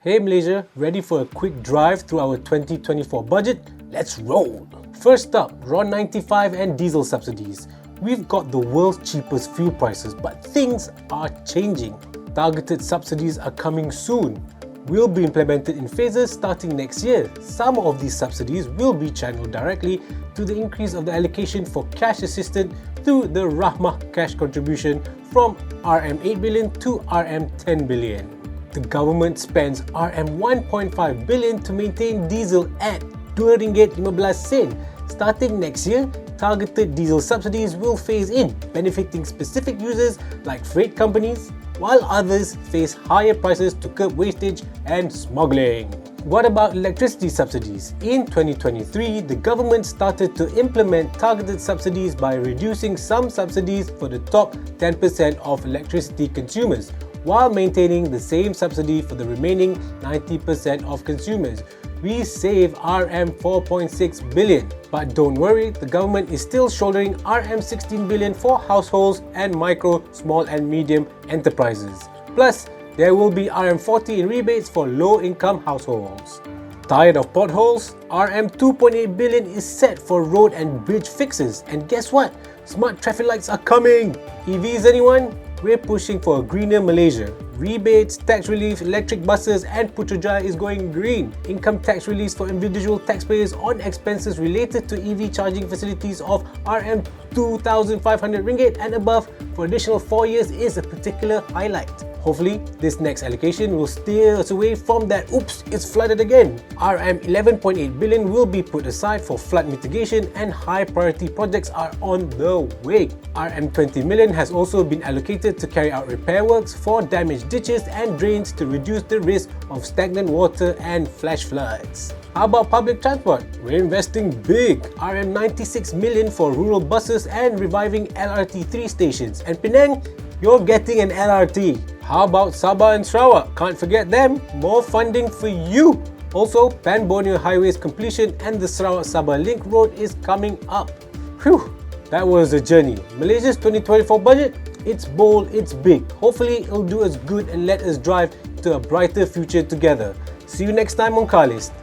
Hey Malaysia, ready for a quick drive through our 2024 budget? Let's roll! First up, RON95 and diesel subsidies. We've got the world's cheapest fuel prices, but things are changing. Targeted subsidies are coming soon. Will be implemented in phases starting next year. Some of these subsidies will be channeled directly to the increase of the allocation for cash assistance through the Rahmah cash contribution from RM8 billion to RM10 billion. The government spends RM1.5 billion to maintain diesel at RM2.15. Starting next year, targeted diesel subsidies will phase in, benefiting specific users like freight companies, while others face higher prices to curb wastage and smuggling. What about electricity subsidies? In 2023, the government started to implement targeted subsidies by reducing some subsidies for the top 10% of electricity consumers, while maintaining the same subsidy for the remaining 90% of consumers. We save RM4.6 billion. But don't worry, the government is still shouldering RM16 billion for households and micro, small and medium enterprises. Plus, there will be RM40 in rebates for low-income households. Tired of potholes? RM2.8 billion is set for road and bridge fixes. And guess what? Smart traffic lights are coming! EVs anyone? We're pushing for a greener Malaysia. Rebates, tax relief, electric buses and Putrajaya is going green. Income tax release for individual taxpayers on expenses related to EV charging facilities of RM2,500 and above for additional 4 years is a particular highlight. Hopefully, this next allocation will steer us away from that oops, it's flooded again. RM11.8 billion will be put aside for flood mitigation and high priority projects are on the way. RM20 million has also been allocated to carry out repair works for damaged ditches and drains to reduce the risk of stagnant water and flash floods. How about public transport? We're investing big. RM96 million for rural buses and reviving LRT3 stations. And Penang, you're getting an LRT. How about Sabah and Sarawak? Can't forget them. More funding for you. Also, Pan-Borneo Highway's completion and the Sarawak-Sabah Link Road is coming up. Phew, that was a journey. Malaysia's 2024 budget? It's bold, it's big. Hopefully, it'll do us good and let us drive to a brighter future together. See you next time on Carlist.